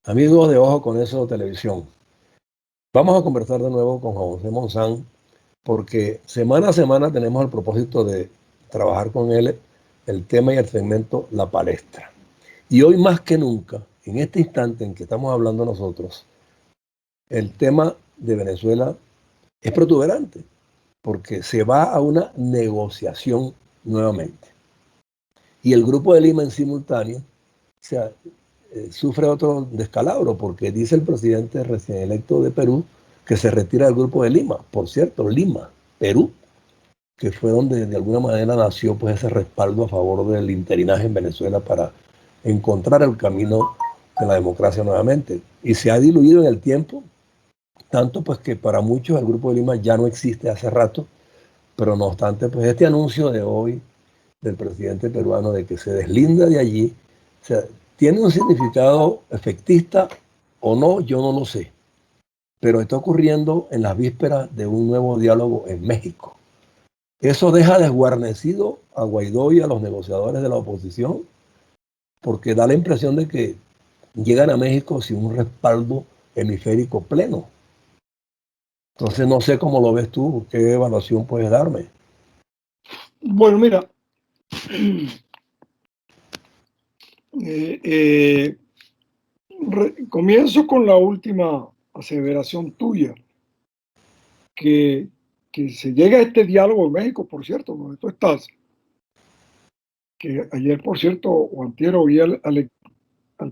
Amigos de Ojo con Eso Televisión, vamos a conversar de nuevo con José Monzán porque semana a semana tenemos el propósito de trabajar con él el tema y el segmento La Palestra. Y hoy más que nunca, en este instante en que estamos hablando nosotros, el tema de Venezuela es protuberante porque se va a una negociación nuevamente. Y el Grupo de Lima en simultáneo se sufre otro descalabro porque dice el presidente recién electo de Perú que se retira del Grupo de Lima. Por cierto, Lima, Perú, que fue donde de alguna manera nació pues ese respaldo a favor del interinaje en Venezuela para encontrar el camino de la democracia nuevamente. Y se ha diluido en el tiempo, tanto pues que para muchos el Grupo de Lima ya no existe hace rato, pero no obstante pues este anuncio de hoy del presidente peruano de que se deslinda de allí, o sea, tiene un significado efectista o no, yo no lo sé, pero está ocurriendo en las vísperas de un nuevo diálogo en México. Eso deja desguarnecido a Guaidó y a los negociadores de la oposición, porque da la impresión de que llegan a México sin un respaldo hemisférico pleno. Entonces no sé cómo lo ves tú, qué evaluación puedes darme. Bueno, mira, comienzo con la última aseveración tuya, que se llega a este diálogo en México, por cierto, donde tú estás, que ayer, por cierto, o antier oí al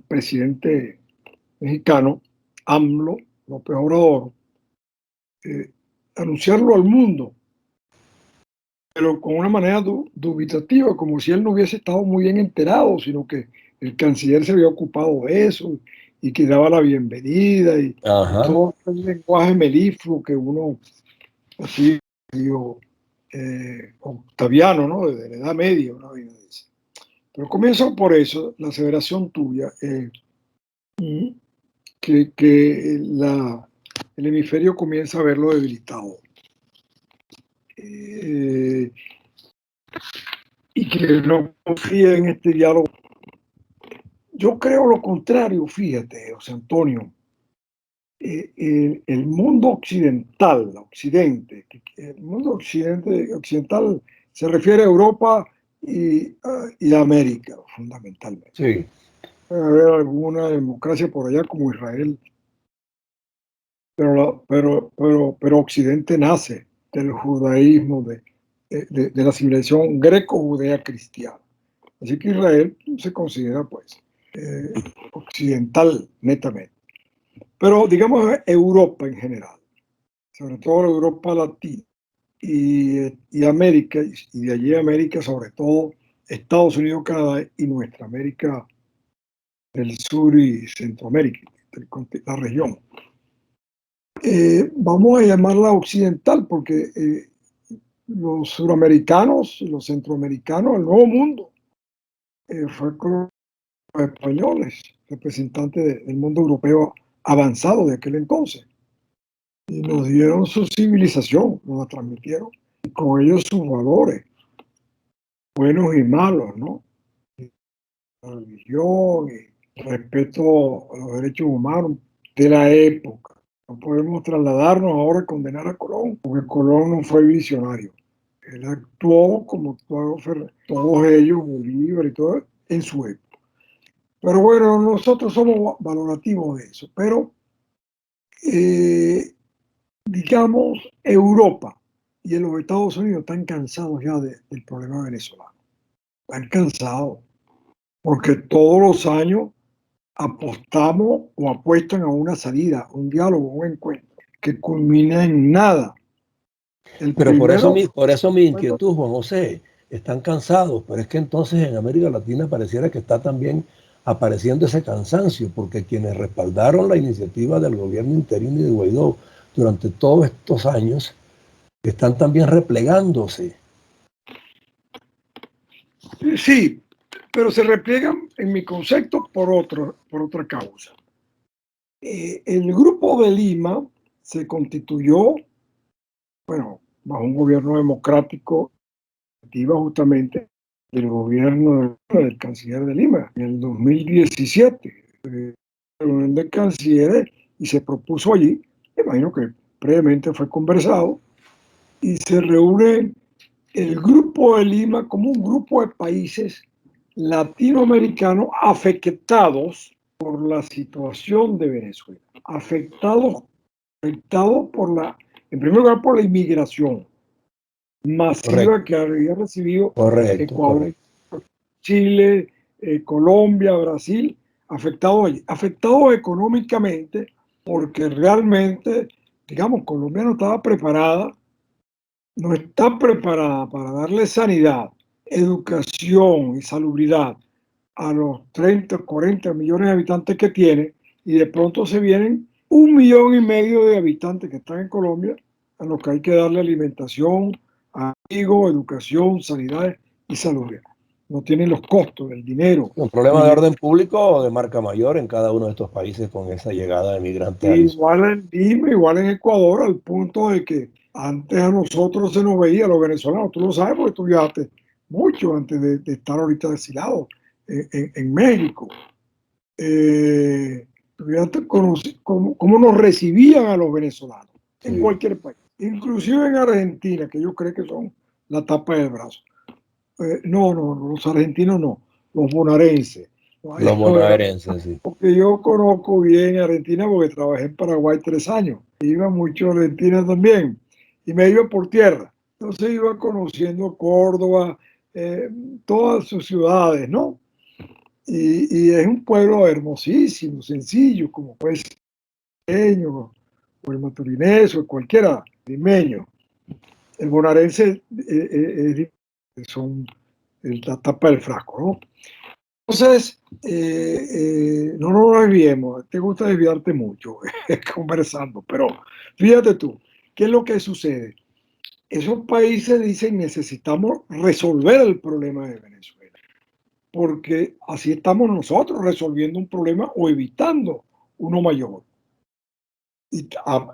presidente mexicano, AMLO, López Obrador, anunciarlo al mundo, pero con una manera dubitativa, como si él no hubiese estado muy bien enterado, sino que el canciller se había ocupado de eso y que daba la bienvenida y Ajá. todo el lenguaje melifluo que uno, así, digo, octaviano, ¿no? De la Edad Media, una vaina de eso. Pero comienzo por eso, la aseveración tuya, que el hemisferio comienza a verlo debilitado. Y que no confía en este diálogo. Yo creo lo contrario, fíjate, José Antonio. El mundo occidental, Occidente, el mundo occidental se refiere a Europa y a América, fundamentalmente. Sí. Puede haber alguna democracia por allá como Israel, pero Occidente nace del judaísmo, de la civilización greco-judea cristiana. Así que Israel se considera, pues, occidental netamente. Pero digamos Europa en general, sobre todo Europa Latina y América, y de allí América, sobre todo Estados Unidos, Canadá y nuestra América del Sur y Centroamérica, la región. Vamos a llamarla occidental porque los suramericanos, los centroamericanos, el nuevo mundo, fue con los españoles, representantes del mundo europeo avanzado de aquel entonces. Y nos dieron su civilización, nos la transmitieron, y con ellos sus valores, buenos y malos, ¿no? La religión, y respeto a los derechos humanos de la época. No podemos trasladarnos ahora a condenar a Colón, porque Colón no fue visionario. Él actuó como actuaron todos ellos, Bolívar y todo, en su época. Pero bueno, nosotros somos valorativos de eso. Pero, digamos, Europa y en los Estados Unidos están cansados ya del problema venezolano. Están cansados porque todos los años apostamos o apuestan a una salida, un diálogo, un encuentro que culmina en nada. El Pero primero, por eso mi bueno, inquietud, Juan José, están cansados, pero es que entonces en América Latina pareciera que está también apareciendo ese cansancio, porque quienes respaldaron la iniciativa del gobierno interino y de Guaidó durante todos estos años están también replegándose. sí, pero se repliegan en mi concepto por otra causa. El grupo de Lima se constituyó, bueno, bajo un gobierno democrático, justamente del gobierno del canciller de Lima en el 2017. reunión de cancilleres y se propuso allí, me imagino que previamente fue conversado, y se reúne el Grupo de Lima como un grupo de países latinoamericanos afectados por la situación de Venezuela, afectados en primer lugar, por la inmigración masiva Correcto, que había recibido correcto, Ecuador, correcto. Chile, Colombia, Brasil, afectados económicamente, porque realmente, digamos, Colombia no está preparada para darle sanidad, educación y salubridad a los 30, 40 millones de habitantes que tiene, y de pronto se vienen 1,5 millones de habitantes que están en Colombia, a los que hay que darle alimentación, abrigo, educación, sanidad y salubridad. No tienen los costos del dinero. Un problema de orden público de marca mayor en cada uno de estos países con esa llegada de migrantes a Venezuela. Igual en Lima, igual en Ecuador, al punto de que antes a nosotros se nos veía, los venezolanos, tú lo sabes porque tú viajaste mucho antes de estar ahorita destilado en México. Tú viajaste cómo nos recibían a los venezolanos en Sí. cualquier país, inclusive en Argentina, que ellos creen que son la tapa del brazo. No, los argentinos no, los bonaerenses. Los bonaerenses, sí. Porque yo conozco bien Argentina porque trabajé en Paraguay 3 años. Iba mucho a Argentina también y me iba por tierra. Entonces iba conociendo Córdoba, todas sus ciudades, ¿no? Y es un pueblo hermosísimo, sencillo, como puede ser pequeño, o el maturinés, o cualquiera limeño. El bonaerense son la tapa del frasco, ¿no? Entonces, no nos desviemos, te gusta desviarte mucho conversando, pero fíjate tú, ¿qué es lo que sucede? Esos países dicen necesitamos resolver el problema de Venezuela, porque así estamos nosotros resolviendo un problema o evitando uno mayor.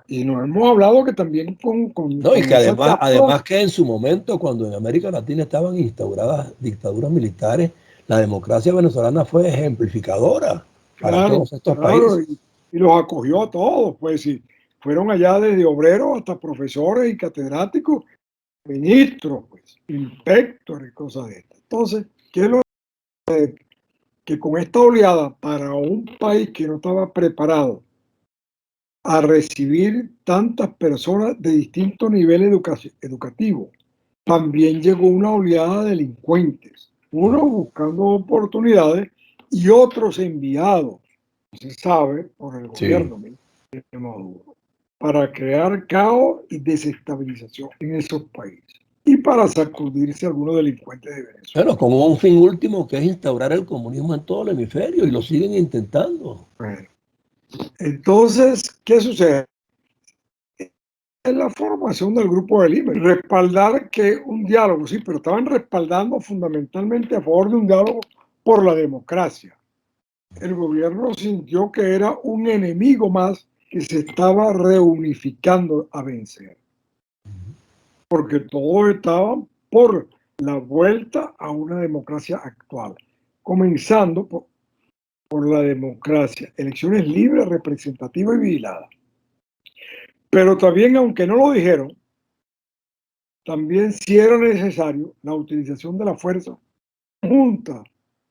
Y nos hemos hablado que también No, y con que esa además, etapa, además que en su momento, cuando en América Latina estaban instauradas dictaduras militares, la democracia venezolana fue ejemplificadora para claro, todos estos claro, países. y los acogió a todos, pues sí, fueron allá desde obreros hasta profesores y catedráticos, ministros, pues, inspectores y cosas de estas. Entonces, ¿qué es lo que con esta oleada para un país que no estaba preparado a recibir tantas personas de distintos niveles educativos, también llegó una oleada de delincuentes, unos buscando oportunidades y otros enviados, se sabe, por el Sí. gobierno de Maduro, para crear caos y desestabilización en esos países y para sacudirse a algunos delincuentes de Venezuela. Bueno, con un fin último que es instaurar el comunismo en todo el hemisferio y lo siguen intentando. Bueno, entonces, ¿qué sucede? Es la formación del Grupo de Lima, respaldar que un diálogo, sí, pero estaban respaldando fundamentalmente a favor de un diálogo por la democracia. El gobierno sintió que era un enemigo más que se estaba reunificando a vencer, porque todos estaban por la vuelta a una democracia actual, comenzando por la democracia, elecciones libres, representativas y vigiladas. Pero también, aunque no lo dijeron, también sí era necesario la utilización de la fuerza junta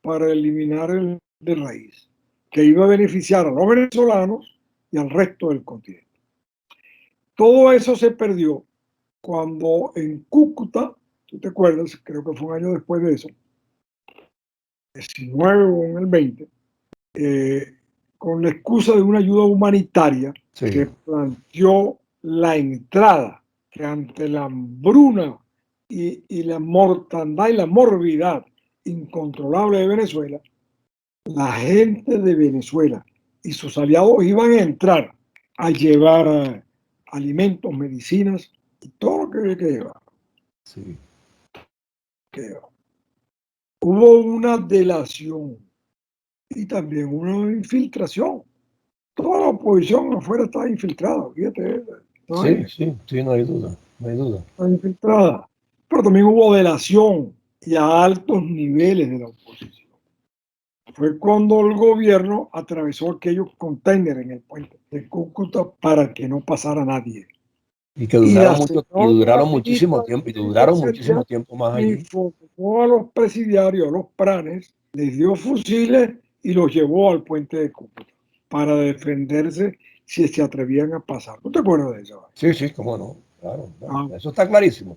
para eliminar el de raíz, que iba a beneficiar a los venezolanos y al resto del continente. Todo eso se perdió cuando en Cúcuta, tú te acuerdas, creo que fue un año después de eso, 19 o en el 20, con la excusa de una ayuda humanitaria, se Sí. planteó la entrada que ante la hambruna y la mortandad y la morbidad incontrolable de Venezuela, la gente de Venezuela y sus aliados iban a entrar a llevar alimentos, medicinas y todo lo que había que llevar. Sí. Hubo una delación y también una infiltración. Toda la oposición afuera estaba infiltrada, fíjate, Sí, sí, sí, no hay duda, no hay duda. estaba infiltrada. Pero también hubo delación y a altos niveles de la oposición. fue cuando el gobierno atravesó aquellos containers en el puente de Cúcuta para que no pasara nadie. Y que Y duraron la mucho, y señora duraron muchísimo ministra tiempo, y de duraron Seguridad muchísimo tiempo más allí. informó a los presidiarios, a los pranes, les dio fusiles y los llevó al puente de Cúcuta para defenderse si se atrevían a pasar. ¿No te acuerdas de eso? Sí, sí, cómo no, claro, Ah, eso está clarísimo.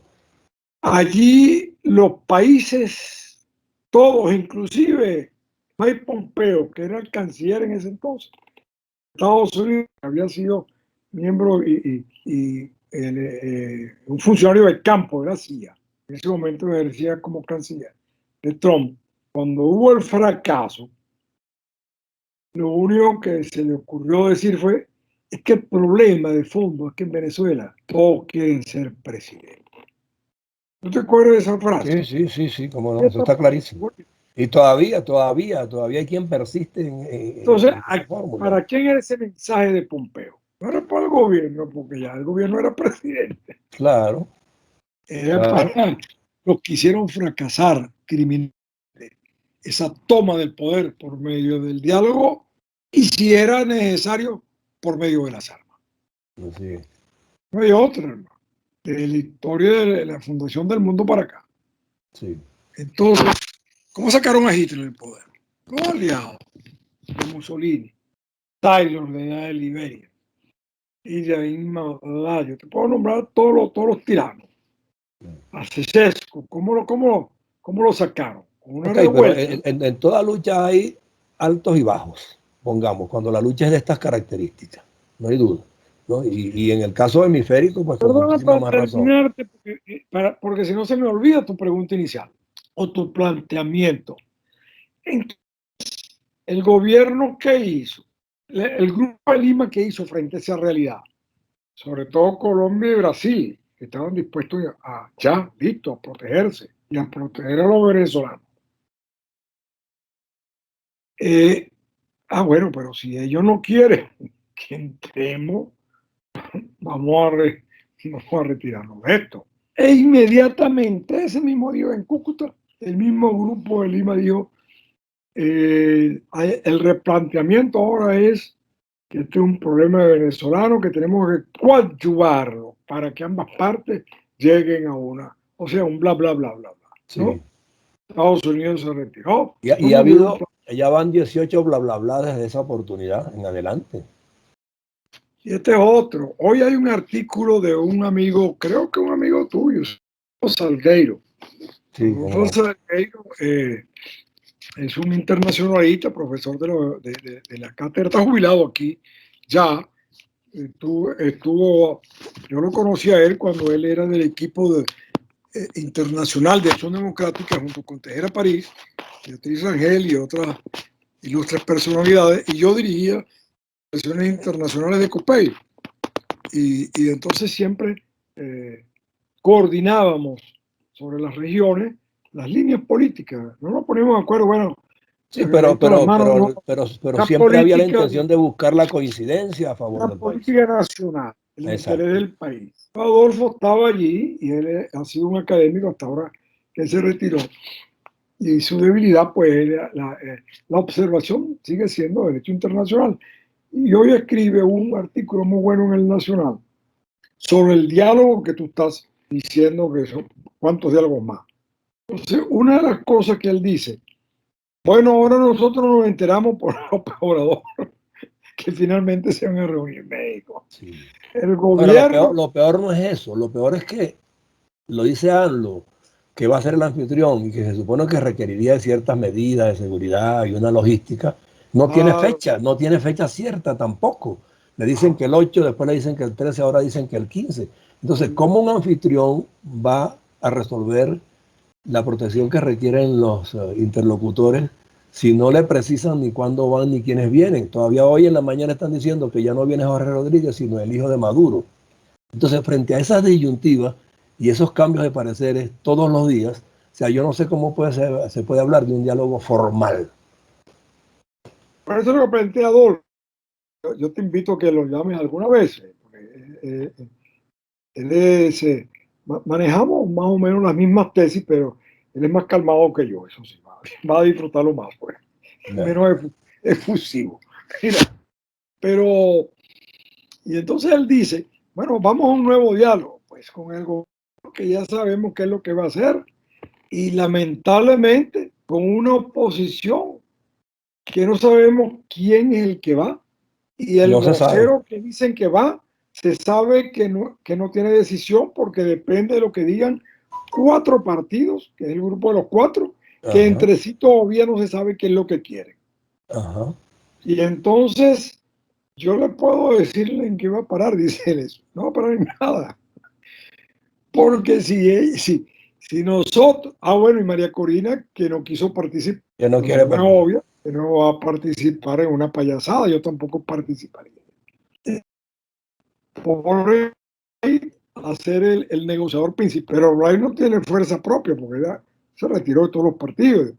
allí los países, todos, inclusive Mike Pompeo, que era el canciller en ese entonces, Estados Unidos, había sido miembro y un funcionario de campo de la CIA, en ese momento ejercía como canciller de Trump. Cuando hubo el fracaso, lo único que se le ocurrió decir fue, es que el problema de fondo es que en Venezuela todos quieren ser presidente. ¿No te acuerdas de esa frase? Sí, sí, sí, sí, cómo no, eso está clarísimo. Y todavía hay quien persiste Entonces, en esa fórmula. ¿para quién era ese mensaje de Pompeo? No era para el gobierno, porque ya el gobierno era presidente. Claro, Era claro, para los que hicieron fracasar criminalmente esa toma del poder por medio del diálogo y si era necesario por medio de las armas. así es, No hay otra, hermano. De la historia de la fundación del mundo para acá. sí. Entonces, ¿cómo sacaron a Hitler del poder? Con aliados de Mussolini, Taylor de la de Liberia, y de ahí yo te puedo nombrar todos los tiranos. A Ceausescu, ¿cómo lo sacaron? Con una Ok, pero revuelta. en toda lucha hay altos y bajos, pongamos, cuando la lucha es de estas características, no hay duda, ¿no? Y en el caso hemisférico, pues con Perdona muchísima para más razón. terminarte, porque si no se me olvida tu pregunta inicial o tu planteamiento. ¿El gobierno qué hizo? El Grupo de Lima, ¿qué hizo frente a esa realidad? Sobre todo Colombia y Brasil, que estaban dispuestos ya, listo, a protegerse y a proteger a los venezolanos. Eh, bueno, pero si ellos no quieren que entremos, vamos vamos a retirarnos de esto. E inmediatamente, ese mismo día en Cúcuta, el mismo Grupo de Lima dijo, el replanteamiento ahora es que este es un problema de venezolano que tenemos que coadyuvarlo para que ambas partes lleguen a una, o sea, un bla, bla, bla, bla, bla, ¿no? Sí. Estados Unidos se retiró, Y ha vamos a un habido, plan. ya van 18 bla, bla, bla desde esa oportunidad en adelante. Y este es otro. Hoy hay un artículo de un amigo, creo que un amigo tuyo, Salgueiro. Sí, cómo Rodolfo no. Salgueiro es un internacionalista, profesor de la cátedra, está jubilado aquí ya. Yo lo conocí a él cuando él era del equipo internacional de Acción Democrática junto con Tejera París, Beatriz Rangel y otras ilustres personalidades, y yo dirigía sesiones internacionales de COPEI. Y entonces siempre coordinábamos sobre las regiones las líneas políticas. No nos poníamos de acuerdo, bueno, Sí, agarradito las manos, no. pero Una siempre había la política, intención de buscar la coincidencia a favor una del país. política nacional, el interés Exacto. del país. Adolfo estaba allí y él ha sido un académico hasta ahora que se retiró. Y su debilidad, pues, la observación sigue siendo derecho internacional. Y hoy escribe un artículo muy bueno en el Nacional sobre el diálogo que tú estás diciendo que son cuántos diálogos más. Entonces, una de las cosas que él dice, bueno, ahora nosotros nos enteramos por López Obrador que finalmente se van a reunir en México. Sí. El Bueno, gobierno, lo peor no es eso, lo peor es que lo dice ANLO, que va a ser el anfitrión y que se supone que requeriría de ciertas medidas de seguridad y una logística, claro, no tiene fecha cierta tampoco. Le dicen que el 8, después le dicen que el 13, ahora dicen que el 15. Entonces, ¿cómo un anfitrión va a resolver la protección que requieren los interlocutores si no le precisan ni cuándo van ni quiénes vienen? Todavía hoy en la mañana están diciendo que ya no viene Jorge Rodríguez, sino el hijo de Maduro. Entonces, frente a esas disyuntivas y esos cambios de pareceres todos los días, o sea, yo no sé cómo se puede hablar de un diálogo formal. por eso lo plantea Adolfo. Yo te invito a que lo llames alguna vez. Él manejamos más o menos las mismas tesis, pero él es más calmado que yo, eso sí, va a disfrutarlo más, pues. menos efusivo. Mira, pero, y entonces él dice, bueno, vamos a un nuevo diálogo, pues con el gobierno que ya sabemos qué es lo que va a hacer, y lamentablemente con una oposición que no sabemos quién es el que va, y el No se sabe. vocero que dicen que va, se sabe que no tiene decisión porque depende de lo que digan 4 partidos, que es el grupo de los 4, que Ajá, entre sí todavía no se sabe qué es lo que quieren. ajá. Y entonces yo le puedo decirle en qué va a parar, dice él eso. No va a parar en nada. Porque si nosotros, bueno, y María Corina, que no quiso participar, Que no por quiere razones participar. obvias, que no va a participar en una payasada, yo tampoco participaría. Por a ser el negociador principal, pero Ray no tiene fuerza propia porque ya se retiró de todos los partidos.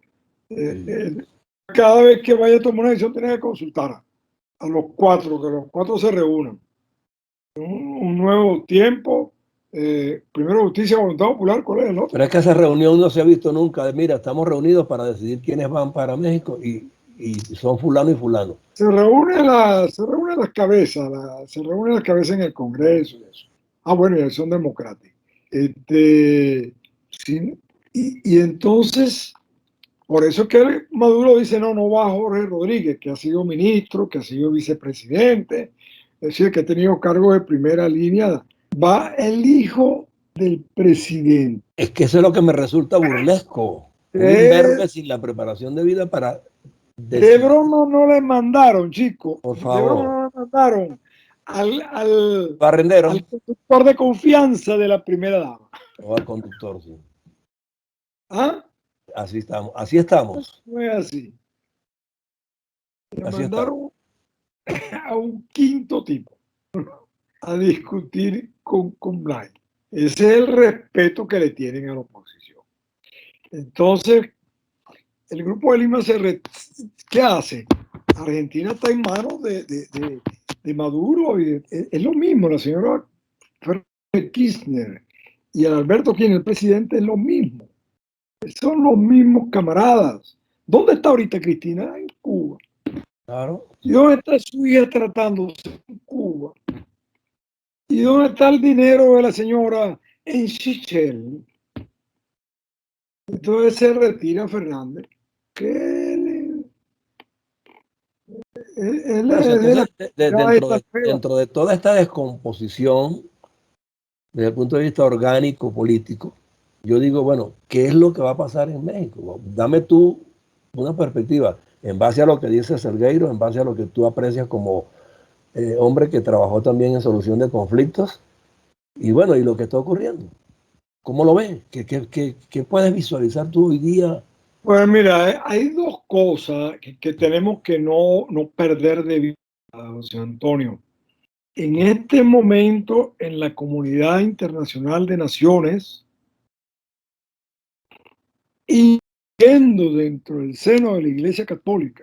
Sí. Cada vez que vaya a tomar una decisión tiene que consultar a los 4, que los 4 se reúnan. Un nuevo tiempo, primero justicia, voluntad popular, ¿cuál es el otro? Pero es que esa reunión no se ha visto nunca. Mira, estamos reunidos para decidir quiénes van para México y son fulano y fulano. Se reúnen las cabezas, se reúnen las cabezas en el Congreso y eso. Bueno, y son democráticos. Sí, y entonces, por eso es que Maduro dice, no, no va Jorge Rodríguez, que ha sido ministro, que ha sido vicepresidente, es decir, que ha tenido cargos de primera línea. Va el hijo del presidente. Es que eso es lo que me resulta burlesco. Un imberbe sin la preparación debida para De decidir. broma no le mandaron, chico, Por de broma favor. no le mandaron Barrendero al conductor de confianza de la primera dama. o al conductor, sí. ¿Ah? Así estamos. Así estamos. No es así. Le Así estamos. mandaron a un quinto tipo a discutir con Blay. Ese es el respeto que le tienen a la oposición. Entonces, el grupo de Lima ¿qué hace? Argentina está en manos de Maduro y es lo mismo, la señora Kirchner y el Alberto, quien el presidente, es lo mismo. Son los mismos camaradas. ¿Dónde está ahorita Cristina? En Cuba. Claro. ¿Y dónde está su hija tratándose en Cuba? ¿Y dónde está el dinero de la señora en Seychelles? Entonces se retira Fernández, que él Por eso, es de la entonces, comunidad esta nueva. dentro de toda esta descomposición, desde el punto de vista orgánico, político, yo digo, bueno, ¿qué es lo que va a pasar en México? Dame tú una perspectiva en base a lo que dice Sergueiro, en base a lo que tú aprecias como hombre que trabajó también en solución de conflictos, y bueno, y lo que está ocurriendo. ¿Cómo lo ves? ¿Qué puedes visualizar tú hoy día? Pues mira, hay 2 cosas que tenemos que no perder de vista, José Antonio. En este momento, en la comunidad internacional de naciones, incluyendo dentro del seno de la Iglesia Católica,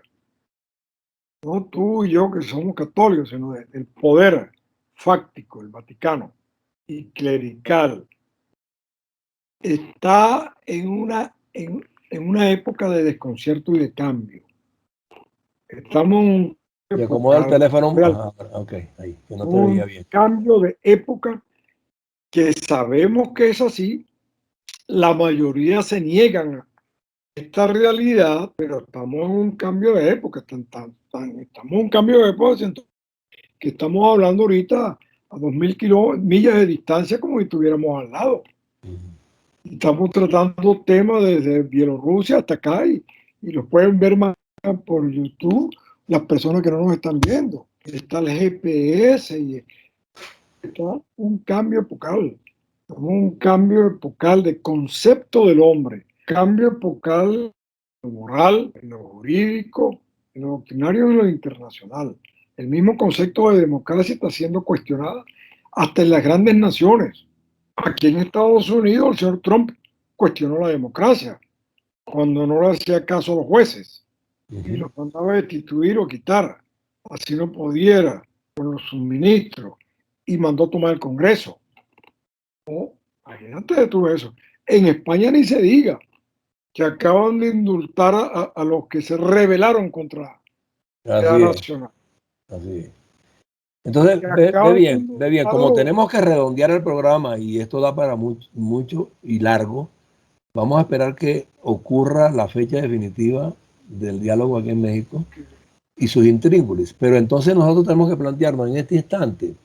no tú y yo que somos católicos, sino el poder fáctico, el Vaticano y clerical, está en una época de desconcierto y de cambio. Estamos en un Y acomoda el época teléfono. real, Ajá, ok, ahí, que no te veía un bien. cambio de época que sabemos que es así. La mayoría se niegan a esta realidad, pero estamos en un cambio de época, estamos en un cambio de época que estamos hablando ahorita a 2000 millas de distancia como si estuviéramos al lado. Estamos tratando temas desde Bielorrusia hasta acá y los pueden ver más por YouTube las personas que no nos están viendo. Está el GPS y está un cambio epocal. Un cambio epocal de concepto del hombre. Cambio epocal en lo moral, en lo jurídico, en lo doctrinario y en lo internacional. El mismo concepto de democracia está siendo cuestionado hasta en las grandes naciones. Aquí en Estados Unidos el señor Trump cuestionó la democracia cuando no le hacía caso a los jueces y los mandaba destituir o quitar. Así no pudiera con los suministros y mandó tomar el Congreso. Oh, imagínate tú eso. En España ni se diga. que acaban de indultar a los que se rebelaron contra la Así unidad es, nacional. así es. Entonces, Que ve acaban de bien, ve bien, como indultar, tenemos que redondear el programa y esto da para mucho, mucho y largo, vamos a esperar que ocurra la fecha definitiva del diálogo aquí en México y sus intríngulis. Pero entonces nosotros tenemos que plantearnos en este instante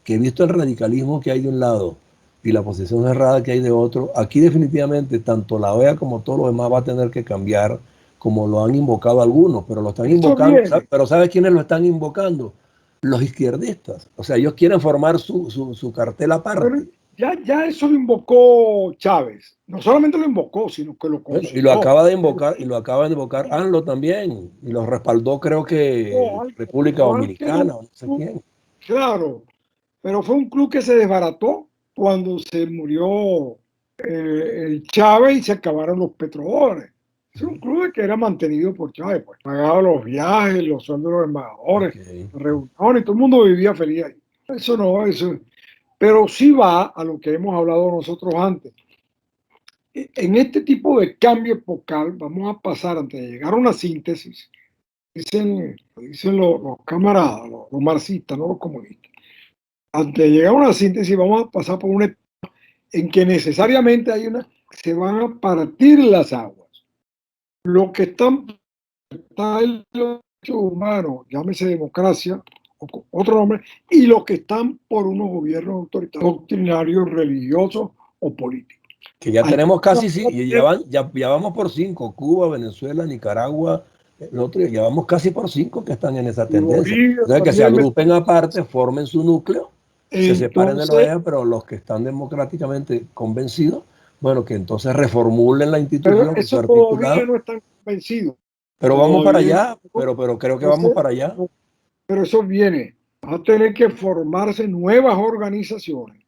que visto el radicalismo que hay de un lado y la posición cerrada que hay de otro, aquí definitivamente tanto la OEA como todo lo demás va a tener que cambiar como lo han invocado algunos, pero lo están eso invocando, viene. pero ¿sabes quiénes lo están invocando? Los izquierdistas. O sea, ellos quieren formar su cartel Bueno, aparte. ya eso lo invocó Chávez. No solamente lo invocó, sino que lo Bueno, y lo consultó. acaba de invocar, y lo acaba de invocar ANLO también, y lo respaldó creo que República Igual que Dominicana, o no sé quién. claro, pero fue un club que se desbarató cuando se murió el Chávez y se acabaron los petrodólares. Es un club que era mantenido por Chávez, pues pagaba los viajes, los sueldos de los embajadores, Okay. las reuniones, todo el mundo vivía feliz ahí. Eso no, eso. Pero sí va a lo que hemos hablado nosotros antes. En este tipo de cambio epocal vamos a pasar antes de llegar a una síntesis, dicen los camaradas, los marxistas, no los comunistas. Antes de llegar a una síntesis vamos a pasar por una etapa en que necesariamente se van a partir las aguas. Lo que está en los derechos humanos, llámese democracia o otro nombre, y los que están por unos gobiernos autoritarios, doctrinarios, religiosos o políticos. Que ya Ahí tenemos casi, sí, y va ya vamos por 5, Cuba, Venezuela, Nicaragua, el otro, ya vamos casi por 5 que están en esa tendencia. Bolivia Entonces que se también. agrupen aparte, formen su núcleo, se separen de la Entonces, OEA, pero los que están democráticamente convencidos, bueno, que entonces reformulen la pero institución, su eso todavía articulado, no están convencidos. pero vamos para Todavía allá, no. pero creo que vamos Entonces, para allá. pero eso viene. Va a tener que formarse nuevas organizaciones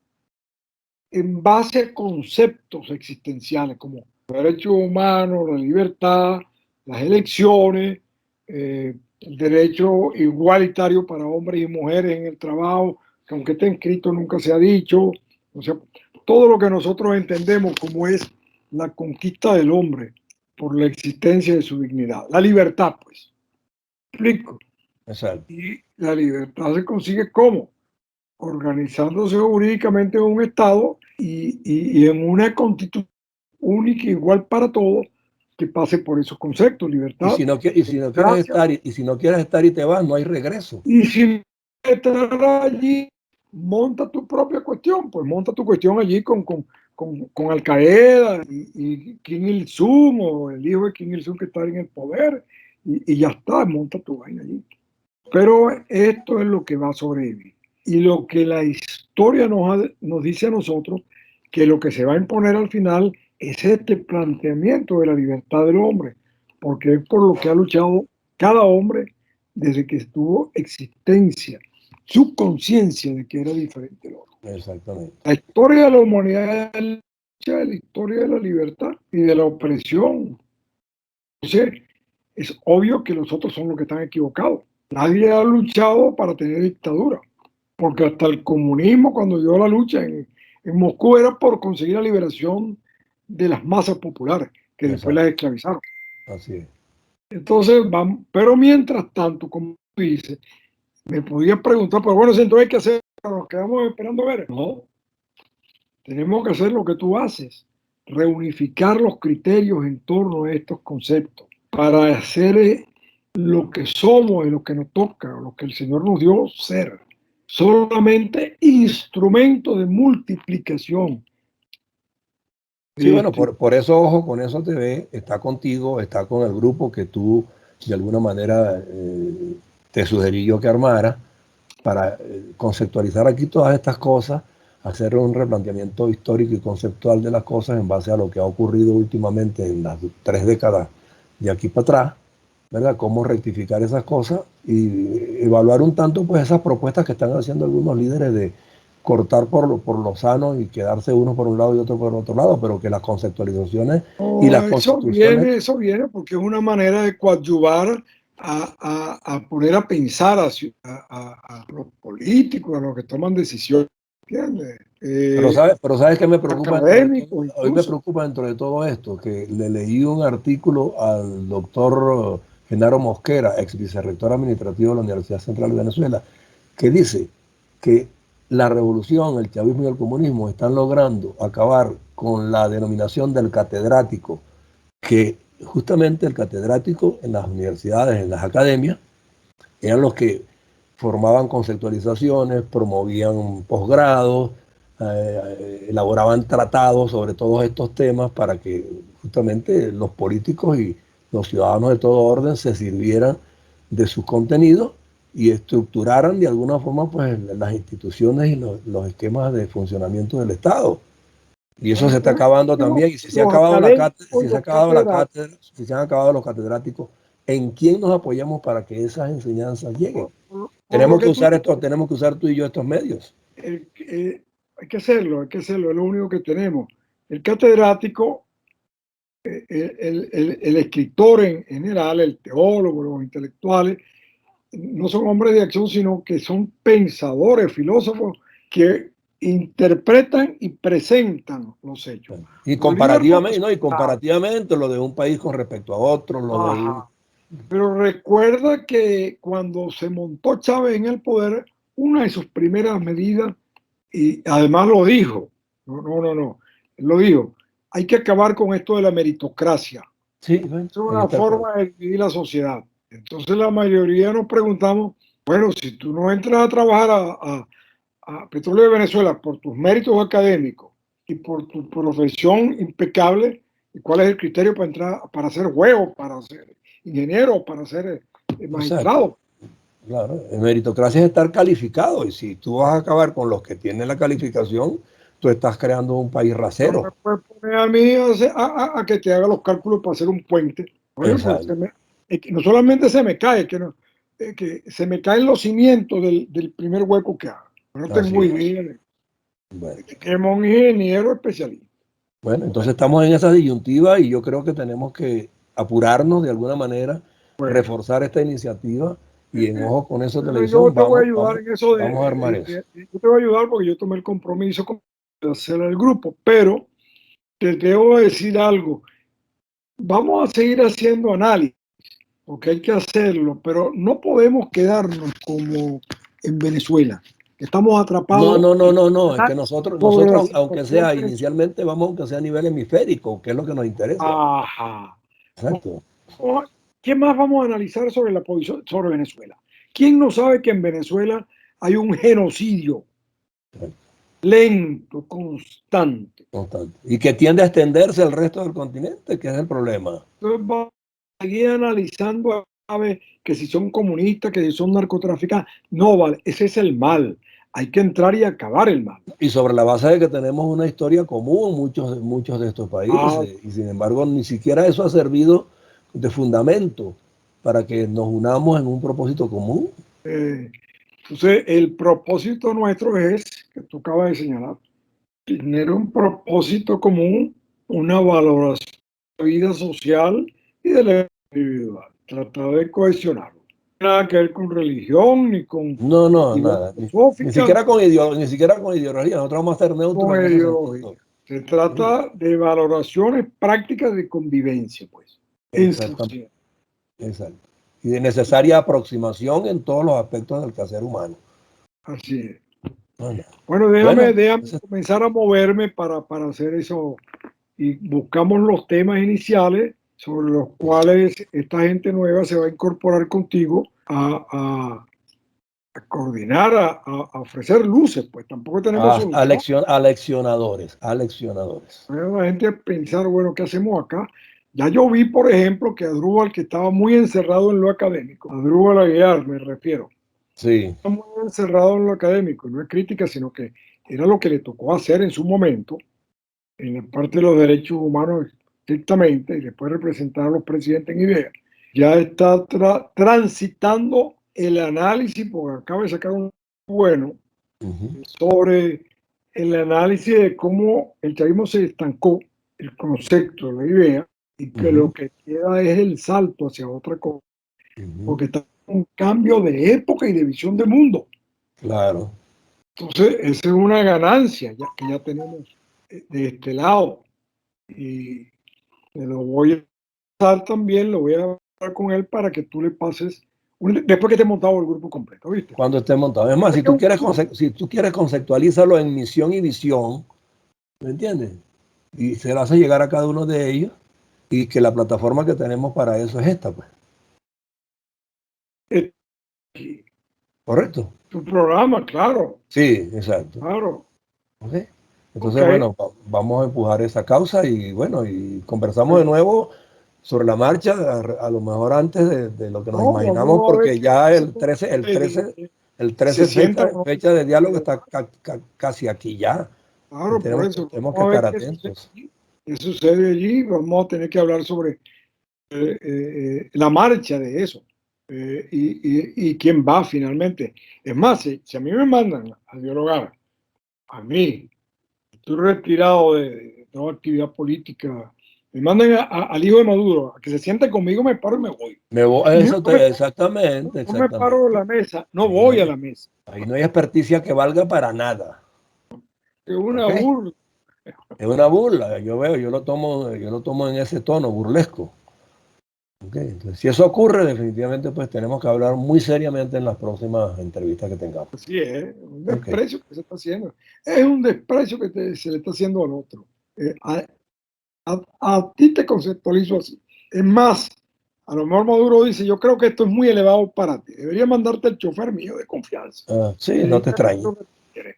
en base a conceptos existenciales como derechos humanos, la libertad, las elecciones, el derecho igualitario para hombres y mujeres en el trabajo, que aunque esté escrito nunca se ha dicho. O sea, todo lo que nosotros entendemos como es la conquista del hombre por la existencia de su dignidad. La libertad, pues. ¿Explico? Exacto. Y la libertad se consigue ¿cómo? Organizándose jurídicamente en un Estado y en una constitución única e igual para todos que pase por esos conceptos, Y libertad, si no, y si no quieres democracia. estar, y si no quieres estar y te vas, no hay regreso. Y si estás allí, monta tu propia cuestión, pues monta tu cuestión allí con Al Qaeda y Kim Il-sung o el hijo de Kim Il-sung que está en el poder y ya está, monta tu vaina allí. Pero esto es lo que va a sobrevivir. Y lo que la historia nos dice a nosotros, que lo que se va a imponer al final es este planteamiento de la libertad del hombre, porque es por lo que ha luchado cada hombre desde que estuvo existencia, su conciencia de que era diferente del otro. Exactamente. La historia de la humanidad es la historia de la libertad y de la opresión. Entonces, es obvio que los otros son los que están equivocados. Nadie ha luchado para tener dictadura, porque hasta el comunismo, cuando dio la lucha en Moscú, era por conseguir la liberación de las masas populares, que después las Exacto. esclavizaron. Así es. Entonces, vamos, pero mientras tanto, como dice, me podías preguntar, pues bueno, entonces hay que hacer, nos quedamos esperando a ver. No, tenemos que hacer lo que tú haces, reunificar los criterios en torno a estos conceptos para hacer lo que somos y lo que nos toca, lo que el Señor nos dio ser. Solamente instrumento de multiplicación. Sí, bueno, por eso, ojo, con eso te ve, está contigo, está con el grupo que tú de alguna manera te sugerí yo que armara para conceptualizar aquí todas estas cosas, hacer un replanteamiento histórico y conceptual de las cosas en base a lo que ha ocurrido últimamente en las 3 décadas de aquí para atrás, ¿verdad? Cómo rectificar esas cosas y evaluar un tanto pues esas propuestas que están haciendo algunos líderes de cortar por lo sano y quedarse uno por un lado y otro por otro lado, pero que las conceptualizaciones y Oh, las constituciones. eso viene porque es una manera de coadyuvar a poner a pensar a los políticos, a los que toman decisiones. ¿Entiendes? Pero sabes qué me preocupa dentro de todo, académicos hoy me incluso. preocupa dentro de todo esto, que le leí un artículo al doctor Genaro Mosquera, ex vicerrector administrativo de la Universidad Central de Venezuela, que dice que la revolución, el chavismo y el comunismo están logrando acabar con la denominación del catedrático, que justamente el catedrático en las universidades, en las academias, eran los que formaban conceptualizaciones, promovían posgrados, elaboraban tratados sobre todos estos temas para que justamente los políticos y los ciudadanos de todo orden se sirvieran de sus contenidos y estructuraran de alguna forma pues las instituciones y los esquemas de funcionamiento del Estado. Y eso se está Bueno, acabando también. Y si se ha los acabado la cátedra, académicos y si se ha los acabado la catedráticos, cátedra, si se han acabado los catedráticos, ¿en quién nos apoyamos para que esas enseñanzas lleguen? por lo que tú Tenemos que usar tú y yo estos medios. hay que hacerlo, es lo único que tenemos. El catedrático, el escritor en general, el teólogo, los intelectuales, no son hombres de acción, sino que son pensadores, filósofos que interpretan y presentan los hechos. Y Los líderes de la comparativamente, ¿no? Y sociedad, comparativamente lo de un país con respecto a otro, lo de un... ajá. Pero recuerda que cuando se montó Chávez en el poder, una de sus primeras medidas, y además lo dijo, no, lo dijo, hay que acabar con esto de la meritocracia. Sí, bueno, Es ahí una está el problema. forma de dividir la sociedad. Entonces la mayoría nos preguntamos, bueno, si tú no entras a trabajar a Petróleo de Venezuela por tus méritos académicos y por tu profesión impecable, ¿y cuál es el criterio para entrar, para ser juez, para ser ingeniero, para ser Exacto. magistrado? Claro, en meritocracia es estar calificado. Y si tú vas a acabar con los que tienen la calificación, tú estás creando un país No me rasero. puedes poner a mí a que te haga los cálculos para hacer un puente. Oye, pues Exacto. es que no solamente se me cae, que se me caen los cimientos del primer hueco que haga. Yo no tengo Así es. idea Bueno. de que es un ingeniero especialista. Bueno, entonces estamos en esa disyuntiva y yo creo que tenemos que apurarnos de alguna manera, Bueno, reforzar esta iniciativa y en ojo con eso bueno, yo televisión, te voy a ayudar en eso vamos a armar eso. yo te voy a ayudar porque yo tomé el compromiso de hacer el grupo, pero te debo decir algo. Vamos a seguir haciendo análisis, porque hay que hacerlo, pero no podemos quedarnos como en Venezuela, que estamos atrapados No, es que sobre la nosotros, aunque situación sea venezolana. inicialmente, vamos aunque sea a nivel hemisférico, que es lo que nos interesa. Ajá. Exacto. ¿Qué más vamos a analizar sobre la posición sobre Venezuela? ¿Quién no sabe que en Venezuela hay un genocidio lento, constante? Constante. Y que tiende a extenderse al resto del continente, que es el problema. Entonces vamos a seguir analizando a ver que si son comunistas, que si son narcotraficantes. No, vale, ese es el mal. Hay que entrar y acabar el mal. Y sobre la base de que tenemos una historia común muchos de estos Ah, países. Y sin embargo, ni siquiera eso ha servido de fundamento para que nos unamos en un propósito común. entonces, el propósito nuestro es, que tú acabas de señalar, tener un propósito común, una valoración de la vida social y de la individual, tratar de cohesionarlo. Nada que ver con religión ni con No, ideas nada. filosóficas, Ni siquiera con ideología. Nosotros vamos a ser neutros con en ese sentido. ideología. Se Sí, trata de valoraciones prácticas de convivencia, pues, en exactamente. sociedad. Exacto. Y de necesaria aproximación en todos los aspectos del quehacer humano. Así es. No, no. Bueno, Bueno, déjame comenzar a moverme para hacer eso y buscamos los temas iniciales sobre los cuales esta gente nueva se va a incorporar contigo a coordinar, a ofrecer luces, pues tampoco tenemos solución. a leccionadores. La gente a pensar, bueno, ¿qué hacemos acá? Ya yo vi, por ejemplo, que Adrúbal, que estaba muy encerrado en lo académico, Adrúbal Aguiar me refiero, Sí. estaba muy encerrado en lo académico, no es crítica, sino que era lo que le tocó hacer en su momento, en la parte de los derechos humanos estrictamente, y después representar a los presidentes en ideas. Ya está transitando el análisis, porque acaba de sacar un bueno, Ujú, sobre el análisis de cómo el chavismo se estancó, el concepto, la idea, y que lo ujú, que queda es el salto hacia otra cosa, ujú. porque está un cambio de época y de visión de mundo. Claro. Entonces, esa es una ganancia que ya tenemos de este lado. Y me lo voy a pasar también, lo voy a hablar con él para que tú le pases, después que te he montado el grupo completo, ¿viste? Cuando esté montado. Es más, si tú quieres conceptualizarlo en misión y visión, ¿me entiendes? Y se lo hace llegar a cada uno de ellos y que la plataforma que tenemos para eso es esta, pues. ¿Correcto? Tu programa, claro, Sí, exacto. claro. ¿Ok? Entonces, Ok. bueno, vamos a empujar esa causa y bueno, y conversamos de nuevo sobre la marcha, a lo mejor antes de lo que nos No, imaginamos, vamos a ver porque qué ya pasa el 13, el de 13, que el se 13 sienta o no se fecha de sienta diálogo y está demás. casi aquí ya. Claro, por eso, Tenemos que vamos a estar ver qué sucede atentos. allí. ¿Qué sucede allí? Vamos a tener que hablar sobre la marcha de eso y quién va finalmente. Es más, si a mí me mandan a dialogar, a mí, estoy retirado de toda actividad política, me mandan al hijo de Maduro a que se siente conmigo, me paro y me voy. Y Eso exactamente, no me paro de exactamente. la mesa, no Ahí no voy a hay, la mesa. ahí no hay experticia que valga para nada. Es una ¿Ok? burla. Es una burla. Yo lo tomo en ese tono burlesco. Okay, entonces, si eso ocurre, definitivamente pues tenemos que hablar muy seriamente en las próximas entrevistas que tengamos. Así es, un Okay. desprecio que se está haciendo. Es un desprecio que se le está haciendo al otro. A ti te conceptualizo así. Es más, a lo mejor Maduro dice, yo creo que esto es muy elevado para ti. Debería mandarte el chofer mío de confianza. Sí, Y no ahí te te extrañe, lo que tú quieres.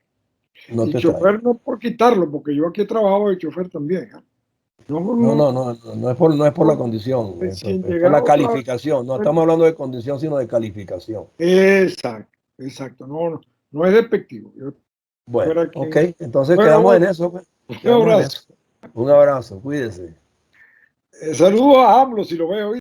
no Y te extrañe. chofer no por quitarlo, porque yo aquí he trabajado de chofer también. ¿Eh? No, no, No es por la no, condición, recién es por la llegado trabajando. calificación. No estamos hablando de condición, sino de calificación. Exacto, exacto. No, no, no es despectivo. Yo Bueno, ver a ok, quién. entonces Bueno, quedamos en bueno, eso, pues. un Quedamos en abrazo. eso. Un abrazo, cuídese. Saludos a AMLO si lo veo.